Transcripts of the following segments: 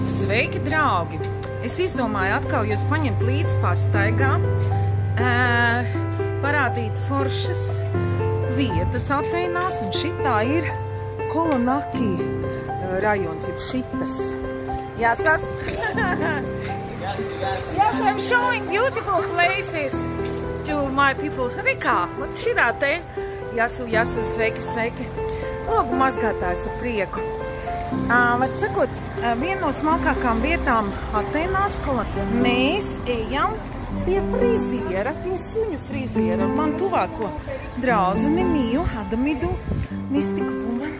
Sveiki, draugi! Es izdomāju atkal jūs paņemt līdzi pastaigā, parādīt foršas vietas Atēnās, un šitā ir Kolonaki rajons, ir šitas. Yes, I'm showing beautiful places to my people. Rikā, šitā te. Jāsu, sveiki. Logu mazgātājs ar prieku. Var sakot, viena no smalkākām vietām Atēnās, mēs ejam pie friziera, pie suņu friziera. Man tuvāko draudzeni Miju, Adamidu, Mistiku Woman,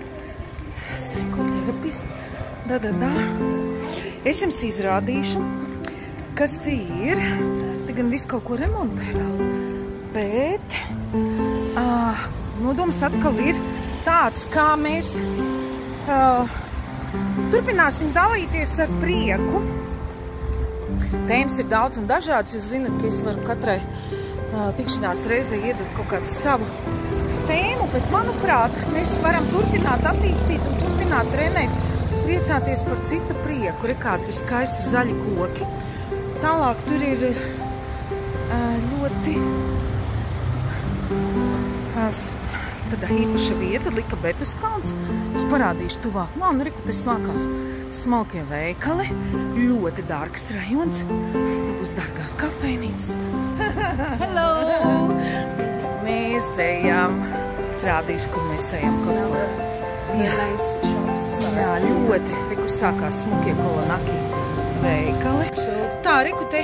psihoterapistu. Es jums izrādīšu, kas te ir. Te gan visu kaut ko remontē vēl. Bet nodoms atkal ir tāds, kā mēs turpināsim dalīties ar prieku. Tēmas ir daudz un dažādas. Jūs zināt, ka es varu katrai tikšanās reizē iedot kaut kādu savu tēmu, bet, manuprāt, mēs varam turpināt attīstīt un turpināt trenēt, priecāties par citu prieku. Re, kādi skaisti zaļi koki. Tālāk tur ir ļoti tāda īpaša vieta, Likabetus kalns. Es parādīšu tuvāk. Nu, reku, te smalkās smalkie veikali. Ļoti dārgs rajons. Te būs dārgās kafejnīcas. Hello! Mēs ejam. Rādīšu, kur mēs ejam kaut ko. Jā, ļoti. Reku, sākās smukie Kolonaki veikali. Tā, reku, te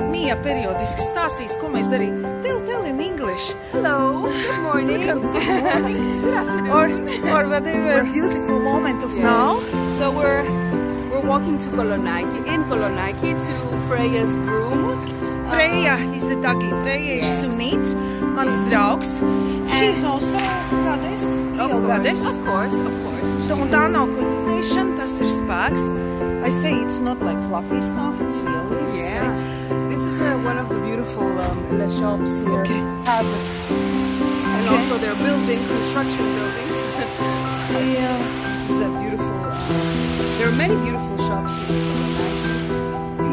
Mija periodiski stāstīs, ko mēs darījām. Tell in English. Hello, good morning. Good afternoon. Or whatever beautiful moment of now. So we're walking to Kolonaki, in Kolonaki to Freya's groom. Freya is the doggy. Freya ir sunīts, mans draugs. She's also goddess. Of course. Un tā nav kultivation, tas ir spēks. I say it's not like fluffy stuff, it's real leaves. Yeah. This is one of the beautiful shops here. Okay. And also they're building construction buildings. Yeah. This is a beautiful. There are many beautiful shops here.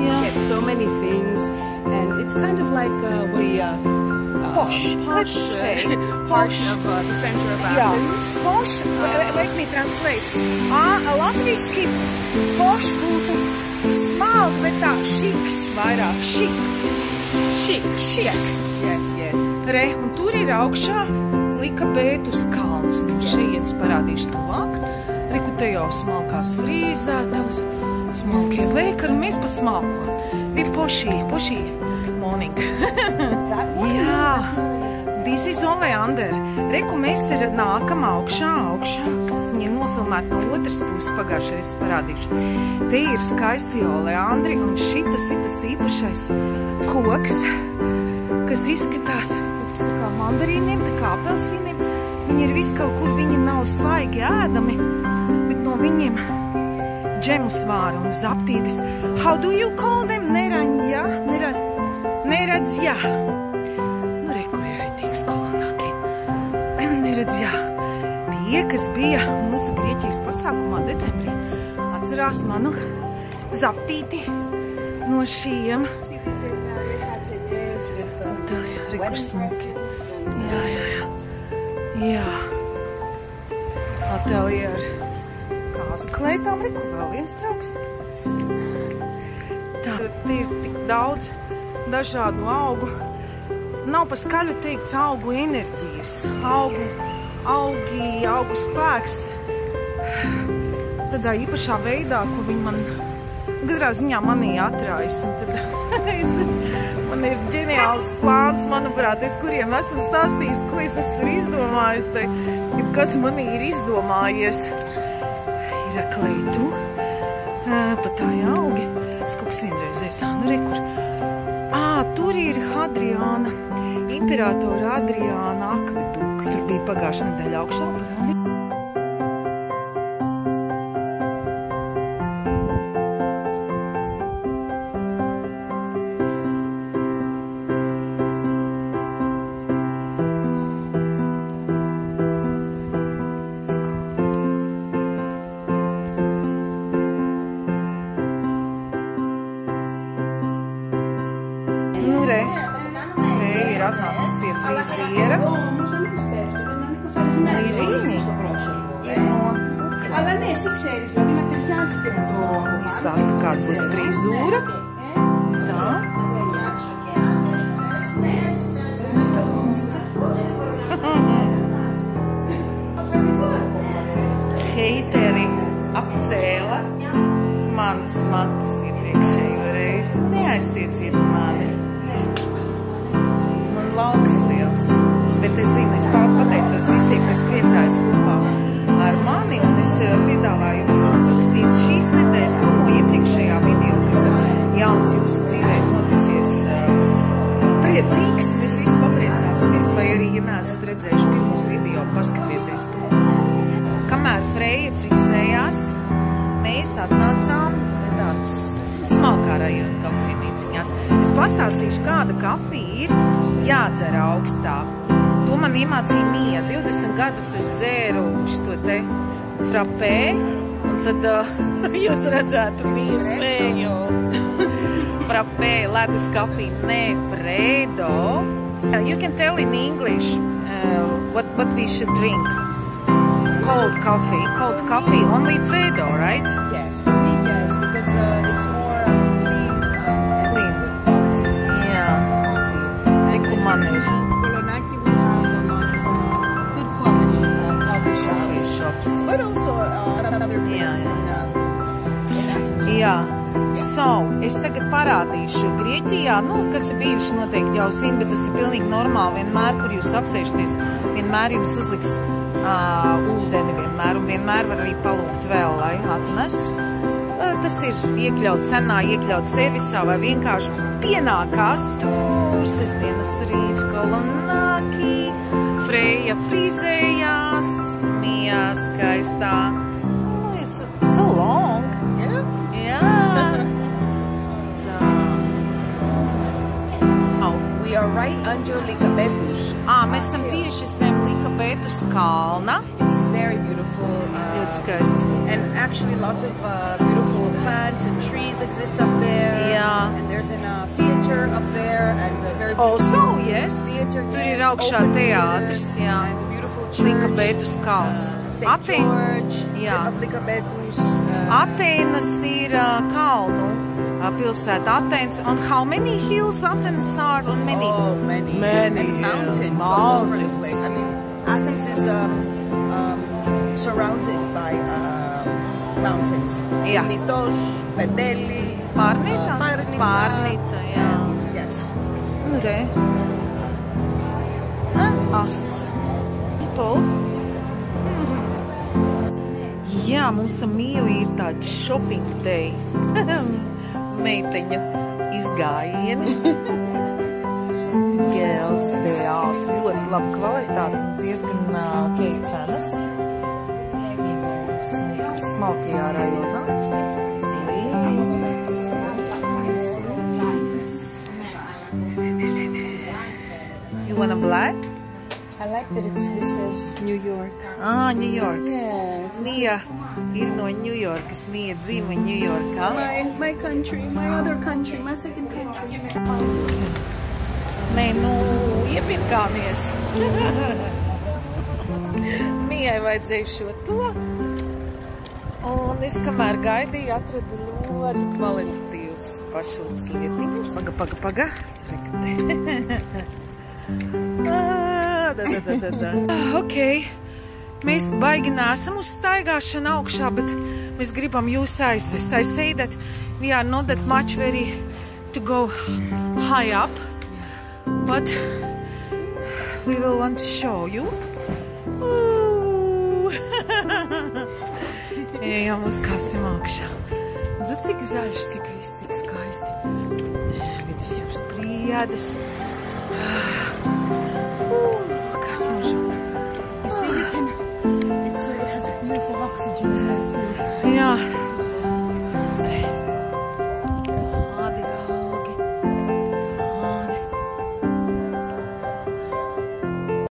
Yeah. Get so many things, and it's kind of like posh. Let's say part of the center of Athens. Posh. Let me translate. Latviski posh būtu smalk, bet tā šiks vairāk. Šik. Yes. Re, un tur ir augšā Likabetus kalns. Šeit parādīšu tuvāk. Reku, te jau smalkās frīzētavas, smalkie veikari, un mēs pa smalko. Vi poši morning. Jā, this is Oleander. Reku, mēs te nākam augšā. Viņi ir nofilmēti no otras puses, pagājušais parādīšu. Te ir skaisti oleandri, un šitas ir tas īpašais koks, kas izskatās kā mandarīniem, tā kā apelsīniem. Viņi ir visu kaut kur, viņi nav svaigi ēdami, bet no viņiem džemu svāra un zaptītes. How do you call them? Neraņģa? Neradzjā. Nu, re, kur ir retīgs Kolonaki. Neradzjā. Tie, kas bija mūsu Grieķijas pasākumā decembrī, atcerās manu zaptīti no šiem. Tā, jā, re, kur smuki. Jā. Ateljē ar kāzu kleitām, re, kur vēl viens trauks. Tā, ir tik daudz dažādu augu. Nav pa skaļu teikts augu enerģijas, augu spēks. Tādā īpašā veidā, ko viņi man katrā ziņā manī atrājas. Un tad man ir ģeniāls plāns, manuprāt, kuriem esmu stāstījis, ko es esmu izdomājis. Kas manī ir izdomājies. Ir kleitu, patāji augi. Es kaut kas vienreizēs, nu re, kur. Tur ir Hadriāna, imperatora Hadriāna akvedukts. Tur bija pagājušā nedēļa augšā. Nu, re ir atnākusi pie friziera. Irīni ir no... Izstāsta, kāda būs frizūra. Tā. Tā mums te. Heiteri apcēla manas matus iepriekšējo reizi. Neaiztieciet mani. Man lauks liels. Bet es zinu, es pateicos visiem, kas priecājas kopā ar mani, un es piedāvāju jums to uzrakstīt šīs nedēļas no iepriekšējā video, kas jauns jūsu dzīvē noticies priecīgs. Mēs visi papriecāsimies, vai arī, ja neesat redzējuši pirmo video, paskatieties to. Kamēr Freja frizējās, mēs atnācām tādas smalkā rajona kafejnīciņās. Es pastāstīšu, kāda kafija ir jādzer augstā. To man iemācīja Mija. 20 gadus es dzēru šo te frappē, un tad jūs redzētu Miju seju. Frappē, ledus kafija, ne Fredo. You can tell in English what we should drink. Cold coffee, only Fredo, right? Yes, for me, yes, because it's more clean, good quality. Yeah. Coffee. Kolonaki, we have a lot of good quality coffee shops, but also other places in Athens. Jā. So, es tagad parādīšu Grieķijā, kas ir bijuši noteikti jau zina, bet tas ir pilnīgi normāli. Vienmēr, kur jūs apsēžaties, vienmēr jums uzliks ūdeni vienmēr, un vienmēr var arī palūgt vēl, lai atnes. Tas ir iekļaut cenā, iekļaut servisā, vai vienkārši pienākās sestdienas rīts Kolonaki, Freja frizējās, Mija skaistā. It's so long. We are right under Lycabettus. Mēs esam tieši zem Lycabettus kalna. It's very beautiful. Ļoti skaisti. And actually lots of beautiful plants and trees exist up there. Yeah. And there's a theater up there and a very Also, yes. Theater. Tur ir augšā teātris, jā. And a beautiful church. Lycabettus kalns. St. George of Lycabettus. Atēnas ir kalnu pilsēta Athens. And how many hills Athens are? On many? Oh, many. Many mountains. All over the place. I mean, Athens is surrounded by mountains. Yeah. Nitos, Pedeli, Parnita? Parnita, jā. Yes. Re. As. People. Jā, mums ar Miju ir tāds shopping day. Meiteņu izgājieni. Girls day out. Ļoti laba kvalitāte un diezgan ok cenas. Smalkajā rajonā. You want a black? I like that this says New York. New York. Yes. Mija ir no New Yorkas. Mija dzīvo New Yorkā. My country, my other country, my second country. Nē, iepirkāmies. Mijai vajadzēja šo to. Un es, kamēr gaidīju, atradu ļoti kvalitatīvus pašūtas lietiņas. Paga. Ok, mēs baigi nesam uz staigāšanu augšā, bet mēs gribam jūs aizvest. I say that we are not that much ready to go high up, but we will want to show you. Ejam, uzkāpsim augšā. Cik zaļš, cik viss, cik skaisti. Vidus jūras priedes. Kas mums